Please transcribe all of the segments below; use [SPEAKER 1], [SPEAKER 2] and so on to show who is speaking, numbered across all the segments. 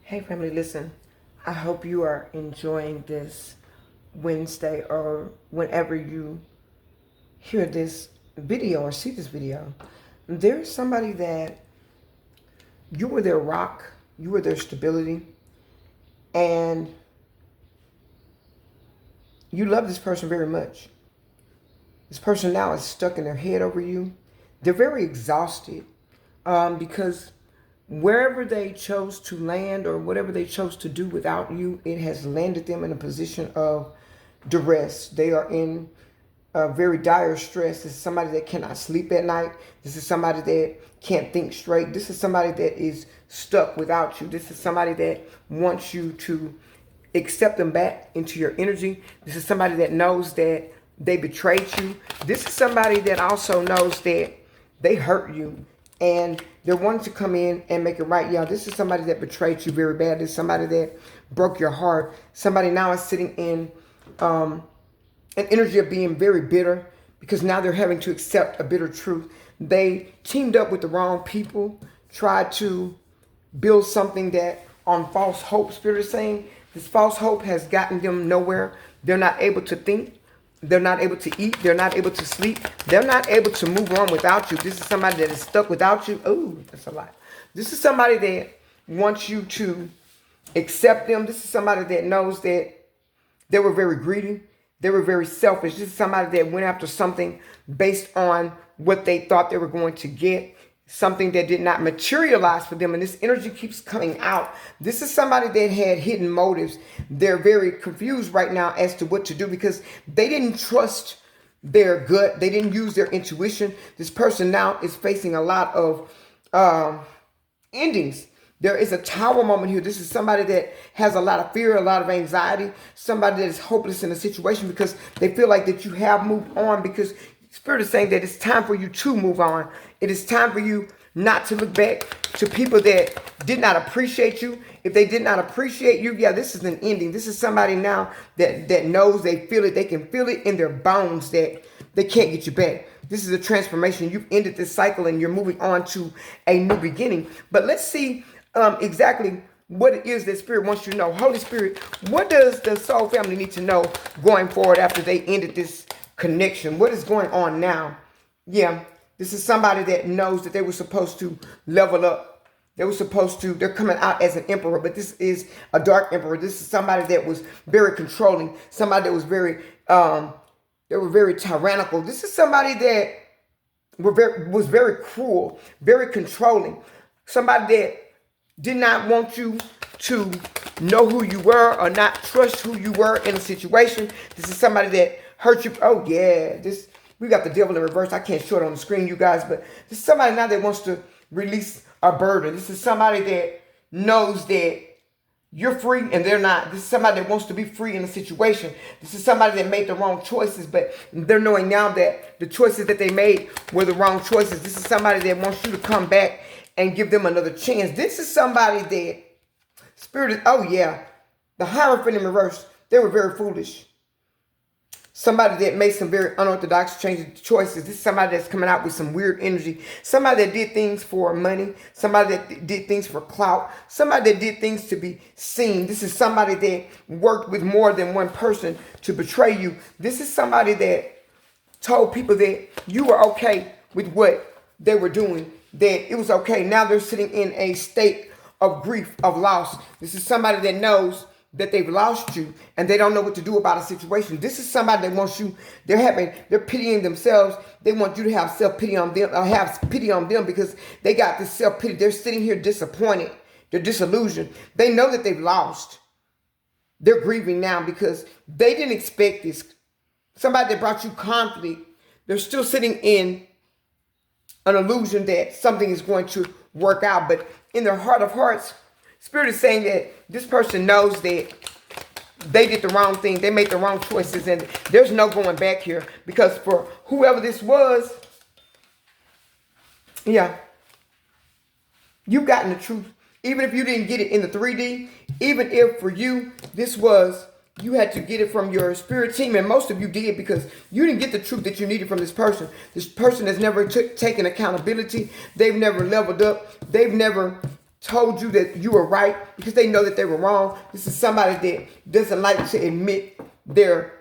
[SPEAKER 1] Hey family, listen. I hope you are enjoying this Wednesday or whenever you hear this video or see this video. There's somebody that you were their rock, you were their stability, and you love this person very much. This person now is stuck in their head over you. They're very exhausted because wherever they chose to land or whatever they chose to do without you, it has landed them in a position of duress. They are in very dire stress. This is somebody that cannot sleep at night. This is somebody that can't think straight. This is somebody that is stuck without you. This is somebody that wants you to accept them back into your energy. This is somebody that knows that they betrayed you. This is somebody that also knows that they hurt you and they're wanting to come in and make it right. Y'all, this is somebody that betrayed you very bad. This is somebody that broke your heart. Somebody now is sitting in an energy of being very bitter because now they're having to accept a bitter truth. They teamed up with the wrong people, tried to build something that on false hope. Spirit is saying this false hope has gotten them nowhere. They're not able to think. They're not able to eat. They're not able to sleep. They're not able to move on without you. This is somebody that is stuck without you. Oh, that's a lot. This is somebody that wants you to accept them. This is somebody that knows that they were very greedy. They were very selfish. This is somebody that went after something based on what they thought they were going to get. Something that did not materialize for them. And this energy keeps coming out. This is somebody that had hidden motives. They're very confused right now as to what to do because they didn't trust their gut. They didn't use their intuition. This person now is facing a lot of endings. There is a tower moment here. This is somebody that has a lot of fear, a lot of anxiety, somebody that is hopeless in a situation because they feel like that you have moved on because Spirit is saying that it's time for you to move on. It is time for you not to look back to people that did not appreciate you. If they did not appreciate you, yeah, this is an ending. This is somebody now that knows they feel it. They can feel it in their bones that they can't get you back. This is a transformation. You've ended this cycle and you're moving on to a new beginning. But let's see exactly what it is that Spirit wants you to know. Holy Spirit, what does the soul family need to know going forward after they ended this connection? What is going on now? Yeah, this is somebody that knows that they were supposed to level up. They're coming out as an emperor, but this is a dark emperor. This is somebody that was very controlling, somebody that was they were very tyrannical. This is somebody that was very cruel, very controlling, somebody that did not want you to know who you were or not trust who you were in a situation. This is somebody that hurt you. Oh yeah, we got the devil in reverse. I can't show it on the screen, you guys, but this is somebody now that wants to release a burden. This is somebody that knows that you're free and they're not. This is somebody that wants to be free in a situation. This is somebody that made the wrong choices, but they're knowing now that the choices that they made were the wrong choices. This is somebody that wants you to come back and give them another chance. This is somebody that Spirit is, oh yeah, the Hierophant in reverse, they were very foolish. Somebody that made some very unorthodox choices. This is somebody that's coming out with some weird energy. Somebody that did things for money. Somebody that did things for clout. Somebody that did things to be seen. This is somebody that worked with more than one person to betray you. This is somebody that told people that you were okay with what they were doing, that it was okay. Now they're sitting in a state of grief, of loss. This is somebody that knows that they've lost you and they don't know what to do about a situation. This is somebody that wants you, they're pitying themselves. They want you to have self-pity on them, or have pity on them because they got this self-pity. They're sitting here disappointed. They're disillusioned. They know that they've lost. They're grieving now because they didn't expect this. Somebody that brought you conflict, they're still sitting in an illusion that something is going to work out. But in their heart of hearts, Spirit is saying that this person knows that they did the wrong thing. They made the wrong choices. And there's no going back here. Because for whoever this was, yeah, you've gotten the truth. Even if you didn't get it in the 3D, even if for you, you had to get it from your spirit team. And most of you did because you didn't get the truth that you needed from this person. This person has never taken accountability. They've never leveled up. They've never told you that you were right because they know that they were wrong. This is somebody that doesn't like to admit their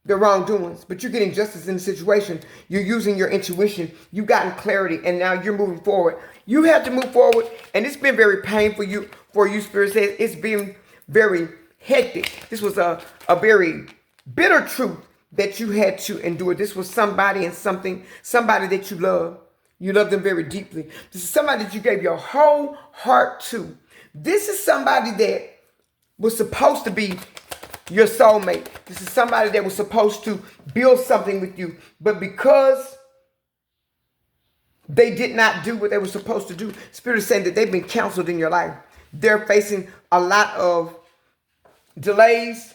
[SPEAKER 1] wrongdoings, but you're getting justice in the situation. You're using your intuition. You've gotten clarity, and now you're moving forward. You have to move forward, and it's been very painful for you, Spirit says. It's been very hectic. This was a very bitter truth that you had to endure. This was somebody and somebody that you love. You love them very deeply. This is somebody that you gave your whole heart to. This is somebody that was supposed to be your soulmate. This is somebody that was supposed to build something with you. But because they did not do what they were supposed to do, Spirit is saying that they've been counseled in your life. They're facing a lot of delays.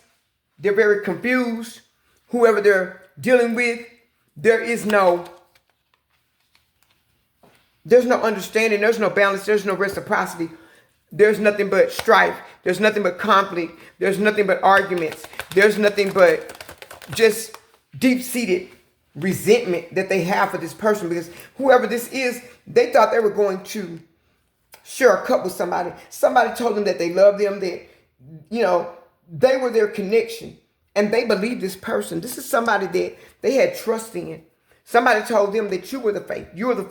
[SPEAKER 1] They're very confused. Whoever they're dealing with, there's no understanding. There's no balance. There's no reciprocity. There's nothing but strife. There's nothing but conflict. There's nothing but arguments. There's nothing but just deep-seated resentment that they have for this person, because whoever this is, they thought they were going to share a cup with somebody. Somebody told them that they loved them, that, they were their connection. And they believed this person. This is somebody that they had trust in. Somebody told them that you were the fake. You were the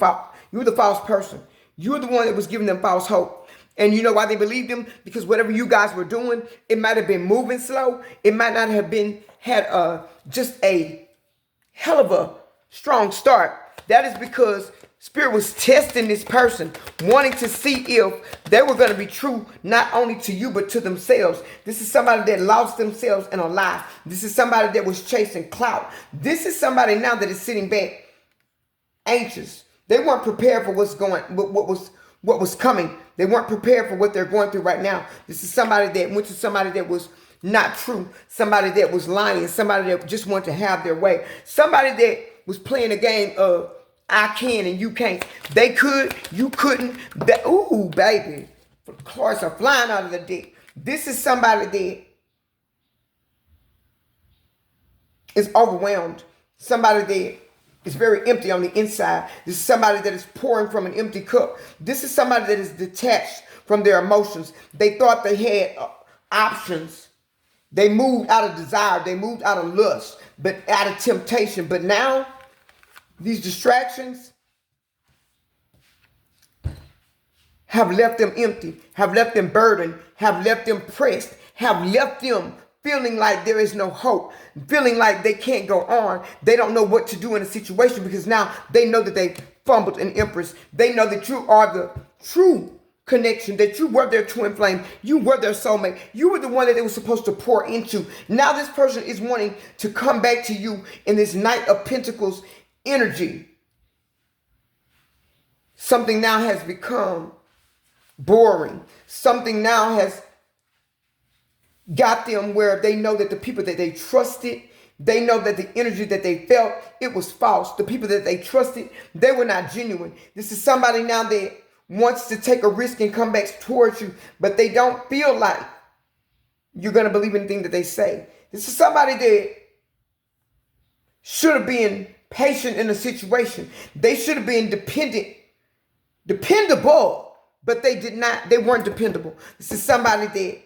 [SPEAKER 1] false person. You were the one that was giving them false hope. And you know why they believed them? Because whatever you guys were doing, it might have been moving slow. It might not have had just a hell of a strong start. That is because Spirit was testing this person, wanting to see if they were going to be true, not only to you, but to themselves. This is somebody that lost themselves in a lie. This is somebody that was chasing clout. This is somebody now that is sitting back anxious. They weren't prepared for what was coming. They weren't prepared for what they're going through right now. This is somebody that went to somebody that was not true, somebody that was lying, somebody that just wanted to have their way, somebody that was playing a game of I can and you can't. They could, you couldn't. Ooh, baby, cards are flying out of the deck. This is somebody that is overwhelmed, somebody that is very empty on the inside. This is somebody that is pouring from an empty cup. This is somebody that is detached from their emotions. They thought they had options. They moved out of desire. They moved out of lust, but out of temptation. But now, these distractions have left them empty, have left them burdened, have left them pressed, have left them feeling like there is no hope, feeling like they can't go on. They don't know what to do in a situation because now they know that they fumbled an empress. They know that you are the true connection, that you were their twin flame, you were their soulmate, you were the one that they were supposed to pour into. Now this person is wanting to come back to you in this Knight of Pentacles energy. Something now has become boring. Something now has got them where they know that the people that they trusted, they know that the energy that they felt, it was false. The people that they trusted, they were not genuine. This is somebody now that wants to take a risk and come back towards you, but they don't feel like you're going to believe anything that they say. This is somebody that should have been patient in a situation. They should have been dependable, but they did not. They weren't dependable. This is somebody that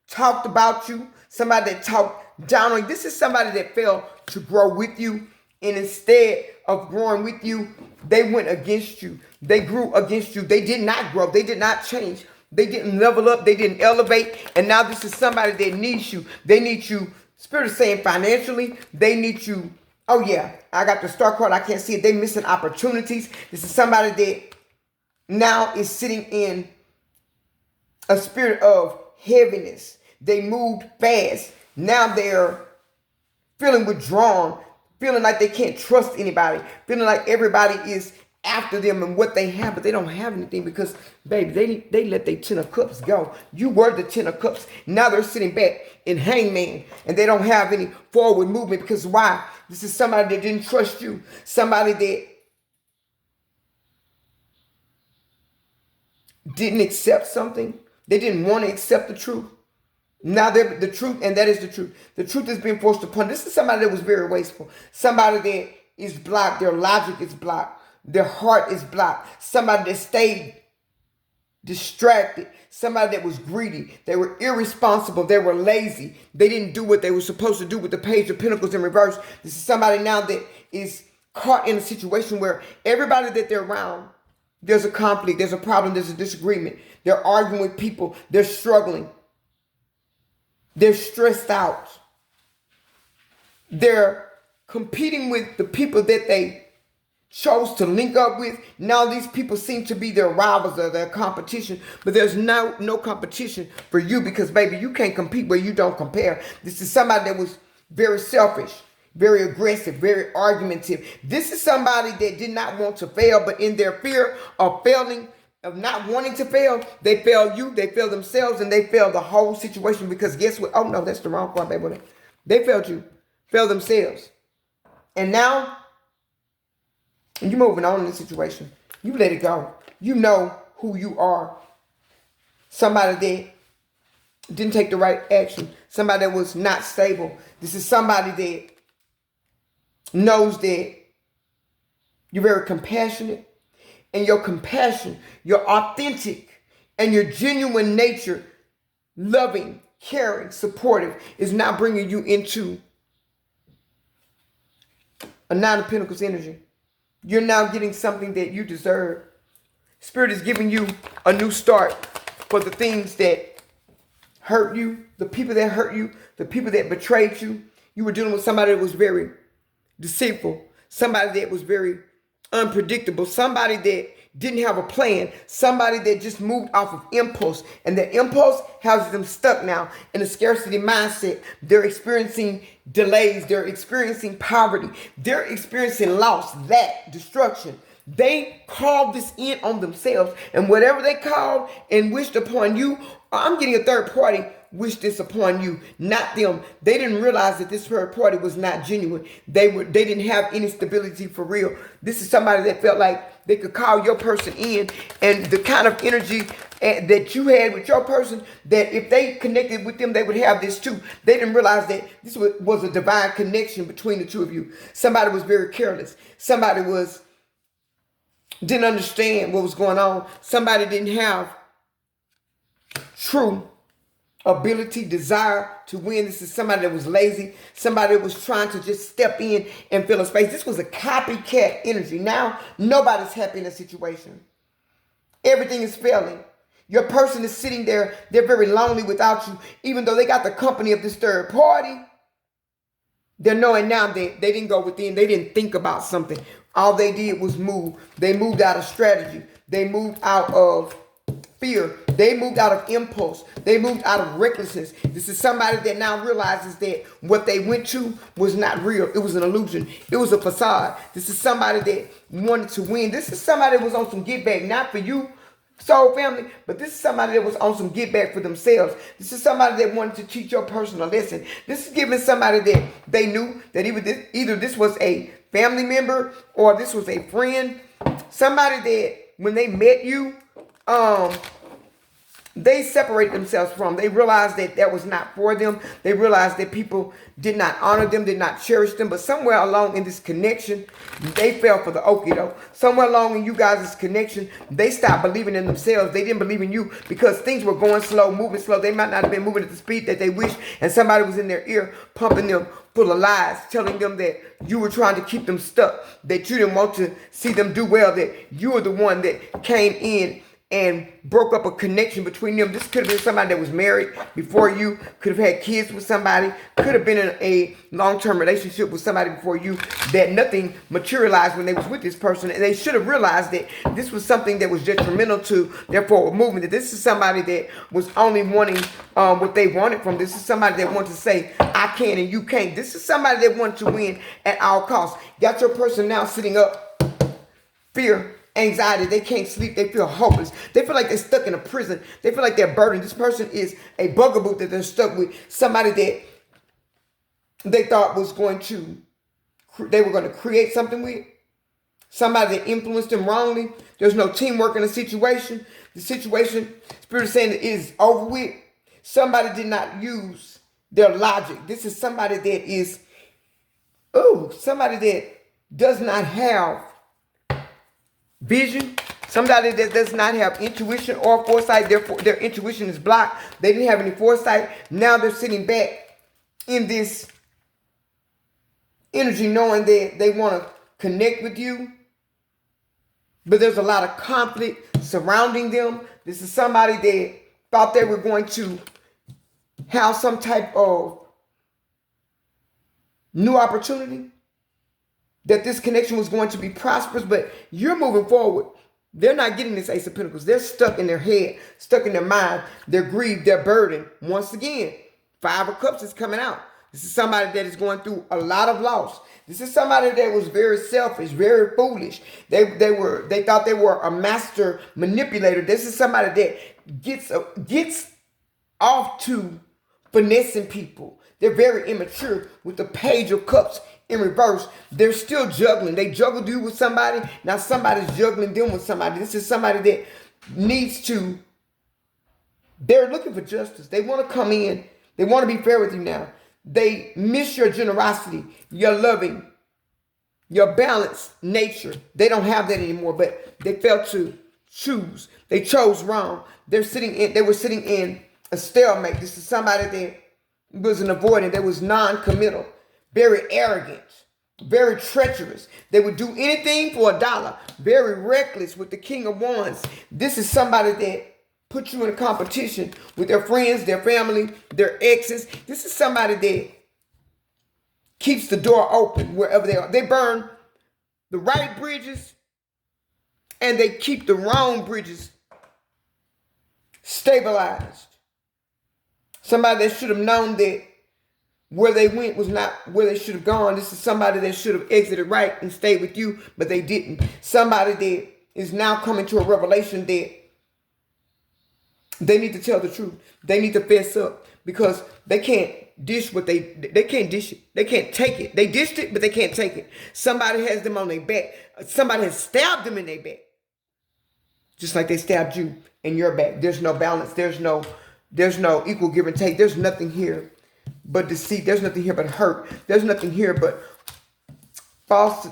[SPEAKER 1] talked about you, somebody that talked down on you. This is somebody that failed to grow with you, and instead of growing with you, they went against you. They grew against you. They did not grow. They did not change. They didn't level up. They didn't elevate. And now this is somebody that needs you. They need you, Spirit is saying financially. They need you. Oh yeah, I got the star card. I can't see it. They missing opportunities. This is somebody that now is sitting in a spirit of heaviness. They moved fast. Now they're feeling withdrawn, feeling like they can't trust anybody, feeling like everybody is after them and what they have, but they don't have anything because, baby, they let their 10 of cups go. You were the 10 of cups. Now they're sitting back in hangman and they don't have any forward movement because why? This is somebody that didn't trust you. Somebody that didn't accept something. They didn't want to accept the truth. Now they're the truth, and that is the truth. The truth is being forced upon. This is somebody that was very wasteful. Somebody that is blocked. Their logic is blocked. Their heart is blocked. Somebody that stayed distracted, somebody that was greedy. They were irresponsible. They were lazy. They didn't do what they were supposed to do with the Page of Pentacles in reverse. This is somebody now that is caught in a situation where everybody that they're around, there's a conflict, there's a problem, there's a disagreement. They're arguing with people. They're struggling. They're stressed out. They're competing with the people that they chose to link up with. Now these people seem to be their rivals or their competition, but there's no competition for you because, baby, you can't compete where you don't compare. This is somebody that was very selfish, very aggressive, very argumentative. This is somebody that did not want to fail, but in their fear of failing, of not wanting to fail, they failed you, they failed themselves, and they failed the whole situation because guess what? Oh, no, that's the wrong part, baby. They failed you, failed themselves. And now, and you're moving on in this situation. You let it go. You know who you are. Somebody that didn't take the right action. Somebody that was not stable. This is somebody that knows that you're very compassionate. And your compassion, your authentic, and your genuine nature, loving, caring, supportive, is now bringing you into a Nine of Pentacles energy. You're now getting something that you deserve. Spirit is giving you a new start for the things that hurt you, the people that hurt you, the people that betrayed you. You were dealing with somebody that was very deceitful, somebody that was very unpredictable, somebody that didn't have a plan, somebody that just moved off of impulse, and that impulse has them stuck now in a scarcity mindset. They're experiencing delays, they're experiencing poverty, they're experiencing loss, lack, destruction. They called this in on themselves, and whatever they called and wished upon you, I'm getting a third party wish this upon you, not them. They didn't realize that this third party was not genuine. They didn't have any stability for real. This is somebody that felt like they could call your person in, and the kind of energy that you had with your person, that if they connected with them, they would have this too. They didn't realize that this was a divine connection between the two of you. Somebody was very careless. Somebody didn't understand what was going on. Somebody didn't have true ability, desire to win. This is somebody that was lazy, somebody that was trying to just step in and fill a space. This was a copycat energy. Now, nobody's happy in a situation. Everything is failing. Your person is sitting there, they're very lonely without you, even though they got the company of this third party. They're knowing now that they didn't go within, they didn't think about something. All they did was move. They moved out of strategy. They moved out of fear. They moved out of impulse. They moved out of recklessness. This is somebody that now realizes that what they went to was not real. It was an illusion. It was a facade. This is somebody that wanted to win. This is somebody that was on some get back, not for you, soul family, but this is somebody that was on some get back for themselves. This is somebody that wanted to teach your person a lesson. This is giving somebody that they knew that either this was a family member or this was a friend. Somebody that when they met you, they separated themselves from. They realized that that was not for them. They realized that people did not honor them, did not cherish them. But somewhere along in this connection, they fell for the okie doke. Somewhere along in you guys' connection, they stopped believing in themselves. They didn't believe in you because things were going slow, moving slow. They might not have been moving at the speed that they wished. And somebody was in their ear pumping them full of lies, telling them that you were trying to keep them stuck, that you didn't want to see them do well, that you were the one that came in and broke up a connection between them. This could have been somebody that was married before you, could have had kids with somebody, could have been in a long-term relationship with somebody before you, that nothing materialized when they was with this person. And they should have realized that this was something that was detrimental to their forward movement, that this is somebody that was only wanting what they wanted from this. Is somebody that wanted to say, I can and you can't. This is somebody that wanted to win at all costs. Got your person now sitting up, fear, anxiety, they can't sleep, they feel hopeless, they feel like they're stuck in a prison, they feel like they're burdened. This person is a bugaboo that they're stuck with, somebody that they thought was they were going to create something with, somebody that influenced them wrongly. There's no teamwork in the situation. The situation, Spirit is saying, is over with. Somebody did not use their logic. This is somebody that is, somebody that does not have vision. Somebody that does not have intuition or foresight, therefore their intuition is blocked. They didn't have any foresight. Now they're sitting back in this energy knowing that they want to connect with you. But there's a lot of conflict surrounding them. This is somebody that thought they were going to have some type of new opportunity, that this connection was going to be prosperous, but you're moving forward. They're not getting this Ace of Pentacles. They're stuck in their head, stuck in their mind. They're grieved, they're burdened. Once again, Five of Cups is coming out. This is somebody that is going through a lot of loss. This is somebody that was very selfish, very foolish. They thought they were a master manipulator. This is somebody that gets off to finessing people. They're very immature with the Page of Cups in reverse. They're still juggling. They juggled you with somebody. Now somebody's juggling them with somebody. This is somebody that needs to, they're looking for justice. They want to come in. They want to be fair with you now. They miss your generosity, your loving, your balanced nature. They don't have that anymore, but they failed to choose. They chose wrong. They were sitting in a stalemate. This is somebody that was an avoidant, that was non-committal, very arrogant, very treacherous. They would do anything for $1, very reckless with the King of Wands. This is somebody that put you in a competition with their friends, their family, their exes. This is somebody that keeps the door open wherever they are. They burn the right bridges and they keep the wrong bridges stabilized. Somebody that should have known that where they went was not where they should have gone. This is somebody that should have exited right and stayed with you, but they didn't. Somebody that is now coming to a revelation that they need to tell the truth. They need to fess up because they can't dish what they can't dish it. They can't take it. They dished it, but they can't take it. Somebody has them on their back. Somebody has stabbed them in their back. Just like they stabbed you in your back. There's no balance. There's no equal give and take. There's nothing here but deceit. There's nothing here but hurt. There's nothing here but false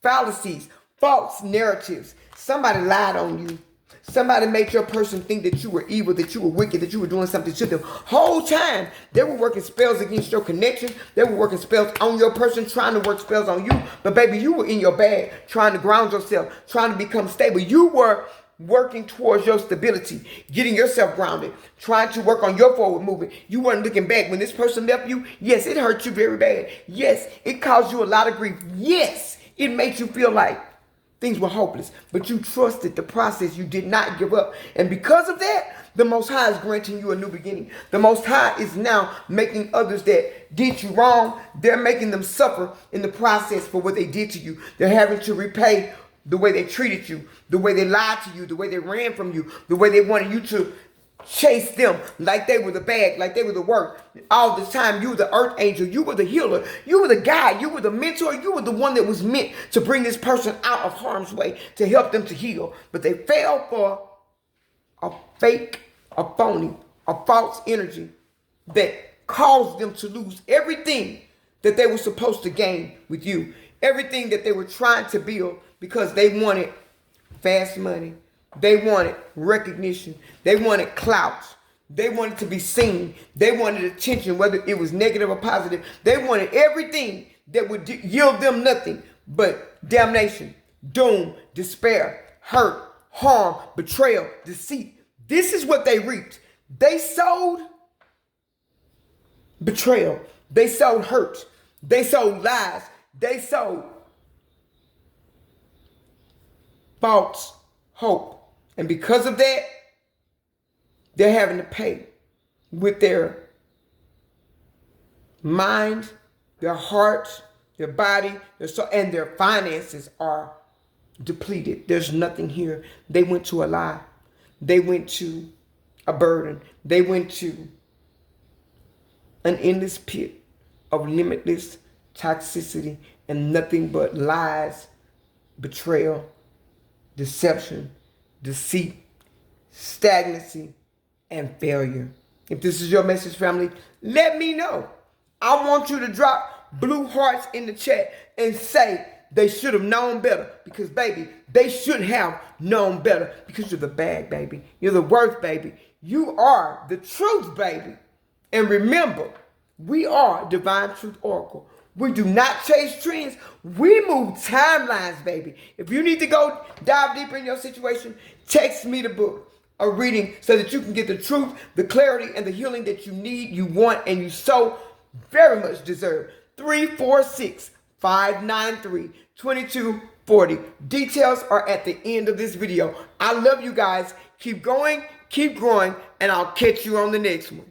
[SPEAKER 1] fallacies, false narratives. Somebody lied on you. Somebody made your person think that you were evil, that you were wicked, that you were doing something to them. Whole time, they were working spells against your connection. They were working spells on your person, trying to work spells on you. But baby, you were in your bag, trying to ground yourself, trying to become stable. You were working towards your stability, getting yourself grounded, trying to work on your forward movement. You weren't looking back. When this person left you, yes, it hurt you very bad. Yes, it caused you a lot of grief. Yes, it made you feel like things were hopeless, but you trusted the process. You did not give up. And because of that, the Most High is granting you a new beginning. The Most High is now making others that did you wrong, they're making them suffer in the process for what they did to you. They're having to repay the way they treated you, the way they lied to you, the way they ran from you, the way they wanted you to chase them like they were the bag, like they were the work. All the time, you were the earth angel. You were the healer. You were the guide. You were the mentor. You were the one that was meant to bring this person out of harm's way, to help them to heal. But they fell for a fake, a phony, a false energy that caused them to lose everything that they were supposed to gain with you. Everything that they were trying to build because they wanted fast money. They wanted recognition. They wanted clout. They wanted to be seen. They wanted attention, whether it was negative or positive. They wanted everything that would yield them nothing but damnation, doom, despair, hurt, harm, betrayal, deceit. This is what they reaped. They sowed betrayal. They sowed hurt. They sowed lies. They sowed false hope. And because of that, they're having to pay with their mind, their heart, their body, their soul, and their finances are depleted. There's nothing here. They went to a lie. They went to a burden. They went to an endless pit of limitless toxicity and nothing but lies, betrayal, deception, deceit, stagnancy, and failure. If this is your message, family, let me know. I want you to drop blue hearts in the chat and say they should have known better. Because, baby, they should have known better. Because you're the bag, baby. You're the worth, baby. You are the truth, baby. And remember, we are Divine Truth Oracle. We do not chase trends. We move timelines, baby. If you need to go dive deeper in your situation, text me the book, a reading, so that you can get the truth, the clarity, and the healing that you need, you want, and you so very much deserve. 346-593-2240. Details are at the end of this video. I love you guys. Keep going, keep growing, and I'll catch you on the next one.